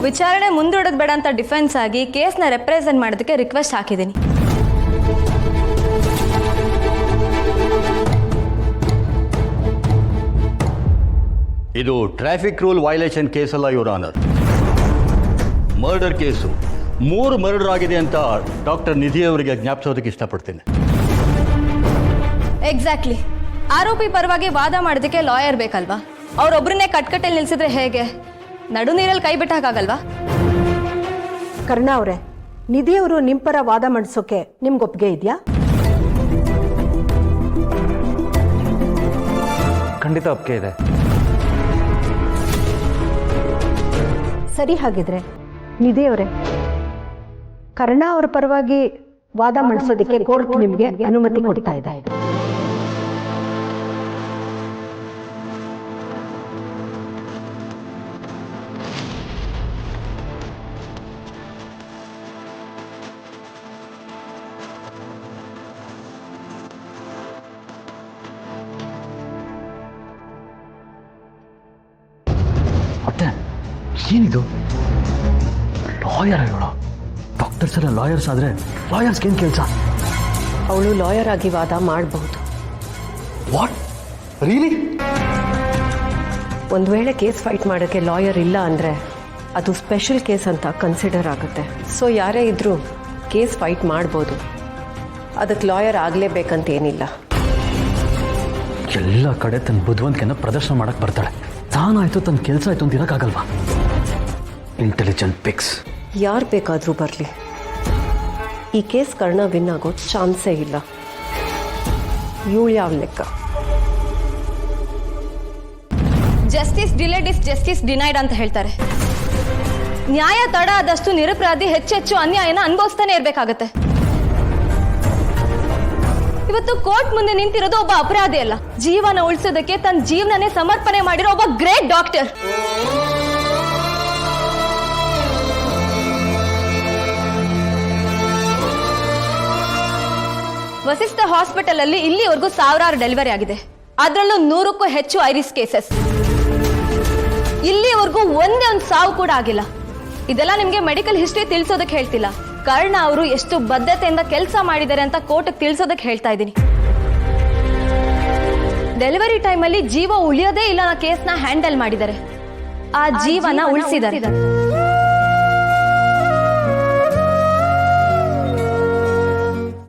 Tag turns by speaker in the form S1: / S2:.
S1: ವಿಚಾರಣೆ ಮುಂದೂಡೋದು ಬೇಡ ಅಂತ ಡಿಫೆನ್ಸ್ ಆಗಿ ಕೇಸ್ನ ರೆಪ್ರೆಸೆಂಟ್ ಮಾಡೋದಕ್ಕೆ ರಿಕ್ವೆಸ್ಟ್ ಹಾಕಿದ್ದೀನಿ.
S2: ಇದು ಟ್ರಾಫಿಕ್ ರೂಲ್ ವೈಲೇಷನ್ ಕೇಸ್ ಅಲ್ಲ your honour, murder case. 3 murder ಆಗಿದೆ ಅಂತ ಡಾಕ್ಟರ್ ನಿಧಿ ಅವರಿಗೆ ಜ್ಞಾಪಿಸೋದಕ್ಕೆ ಇಷ್ಟಪಡ್ತೀನಿ.
S1: ಎಕ್ಸಾಕ್ಟ್ಲಿ. ಆರೋಪಿ ಪರವಾಗಿ ವಾದ ಮಾಡೋದಕ್ಕೆ ಲಾಯರ್ ಬೇಕಲ್ವಾ? ಅವರೊಬ್ಬರನ್ನೇ ಕಟ್ಕಟ್ಟೆಯಲ್ಲಿ ನಿಲ್ಸಿದ್ರೆ ಹೇಗೆ? ನಡು ನೀರಲ್ಲಿ ಕೈ ಬಿಟ್ಟಾಗಲ್ವಾ?
S3: ಕರ್ಣ ಅವರೇ, ನಿಧಿಯವರು ನಿಮ್ಮ ಪರ ವಾದ ಮಾಡಿಸೋಕೆ ನಿಮ್ಗೆ ಒಪ್ಪಿಗೆ ಇದೆಯಾ?
S4: ಖಂಡಿತ ಒಪ್ಪಿಗೆ ಇದೆ.
S3: ಸರಿ, ಹಾಗಿದ್ರೆ ನಿಧಿಯವರೇ, ಕರ್ಣ ಅವರ ಪರವಾಗಿ ವಾದ ಮಾಡಿಸೋದಕ್ಕೆ ಕೋರ್ಟ್ ನಿಮಗೆ ಅನುಮತಿ ಕೊಡ್ತಾ ಇದೆ.
S4: ಮತ್ತೆ ಏನಿದು? ಲಾಯರ್ ಹೇಳೋ, ಡಾಕ್ಟರ್ಸ್ ಎಲ್ಲ ಲಾಯರ್ಸ್ ಆದರೆ ಲಾಯರ್ಸ್ಗೆ ಏನು ಕೆಲಸ?
S3: ಅವಳು ಲಾಯರ್ ಆಗಿ ವಾದ ಮಾಡಬಹುದು.
S4: What really?
S3: ಒಂದು ವೇಳೆ ಕೇಸ್ ಫೈಟ್ ಮಾಡೋಕ್ಕೆ ಲಾಯರ್ ಇಲ್ಲ ಅಂದರೆ ಅದು ಸ್ಪೆಷಲ್ ಕೇಸ್ ಅಂತ ಕನ್ಸಿಡರ್ ಆಗುತ್ತೆ. ಸೊ ಯಾರೇ ಇದ್ರೂ ಕೇಸ್ ಫೈಟ್ ಮಾಡ್ಬೋದು, ಅದಕ್ಕೆ ಲಾಯರ್ ಆಗಲೇಬೇಕಂತ ಏನಿಲ್ಲ.
S4: ಎಲ್ಲ ಕಡೆ ತನ್ನ ಬುದ್ಧಿವಂತಿಕೆನ ಪ್ರದರ್ಶನ ಮಾಡಕ್ಕೆ ಬರ್ತಾಳೆ. ತಾನಾಯ್ತು ತನ್ನ ಕೆಲಸ ಆಯ್ತು ಅಂತ ಇರೋಕ್ಕಾಗಲ್ವಾ? Intelligent fix.
S3: ಯಾರು ಬೇಕಾದರೂ ಬರಲಿ, ಈ ಕೇಸ್ ಕರ್ಣ ವಿನ್ ಆಗೋ ಚಾನ್ಸೇ ಇಲ್ಲ. ಇವಳು ಯಾವ ಲೆಕ್ಕ?
S1: Justice delayed is justice denied ಅಂತ ಹೇಳ್ತಾರೆ. ನ್ಯಾಯ ತಡ ಆದಷ್ಟು ನಿರಪರಾಧಿ ಹೆಚ್ಚೆಚ್ಚು ಅನ್ಯಾಯನ ಅನುಭವಿಸ್ತಾನೆ ಇರಬೇಕಾಗತ್ತೆ. ಇವತ್ತು ಕೋರ್ಟ್ ಮುಂದೆ ನಿಂತಿರೋದು ಒಬ್ಬ ಅಪರಾಧಿ ಅಲ್ಲ, ಜೀವನ ಉಳಿಸೋದಕ್ಕೆ ತನ್ನ ಜೀವನನೇ ಸಮರ್ಪಣೆ ಮಾಡಿರೋ ಒಬ್ಬ ಗ್ರೇಟ್ ಡಾಕ್ಟರ್. ವಸಿಷ್ಠ ಹಾಸ್ಪಿಟಲ್ ಅಲ್ಲಿ ಇಲ್ಲಿವರೆಗೂ 1000 ಡೆಲಿವರಿ ಆಗಿದೆ, ಅದರಲ್ಲೂ 100ಕ್ಕೂ ಹೆಚ್ಚು ಐರಿಸ್ ಕೇಸಸ್. ಇಲ್ಲಿವರೆಗೂ ಒಂದೇ ಒಂದು ಸಾವು ಕೂಡ ಆಗಿಲ್ಲ. ಇದೆಲ್ಲ ನಿಮ್ಗೆ ಮೆಡಿಕಲ್ ಹಿಸ್ಟ್ರಿ ತಿಳಿಸೋದಕ್ಕೆ ಹೇಳ್ತಿಲ್ಲ, ಕರ್ಣ ಅವರು ಎಷ್ಟು ಬದ್ಧತೆಯಿಂದ ಕೆಲಸ ಮಾಡಿದ್ದಾರೆ ಅಂತ ಕೋರ್ಟ್ಗೆ ತಿಳಿಸೋದಕ್ಕೆ ಹೇಳ್ತಾ ಇದ್ದೀನಿ. ಡೆಲಿವರಿ ಟೈಮಲ್ಲಿ ಜೀವ ಉಳಿಯೋದೇ ಇಲ್ಲ ಕೇಸ್ನ ಹ್ಯಾಂಡಲ್ ಮಾಡಿದ್ದಾರೆ, ಆ ಜೀವನ ಉಳಿಸಿದ್ದಾರೆ.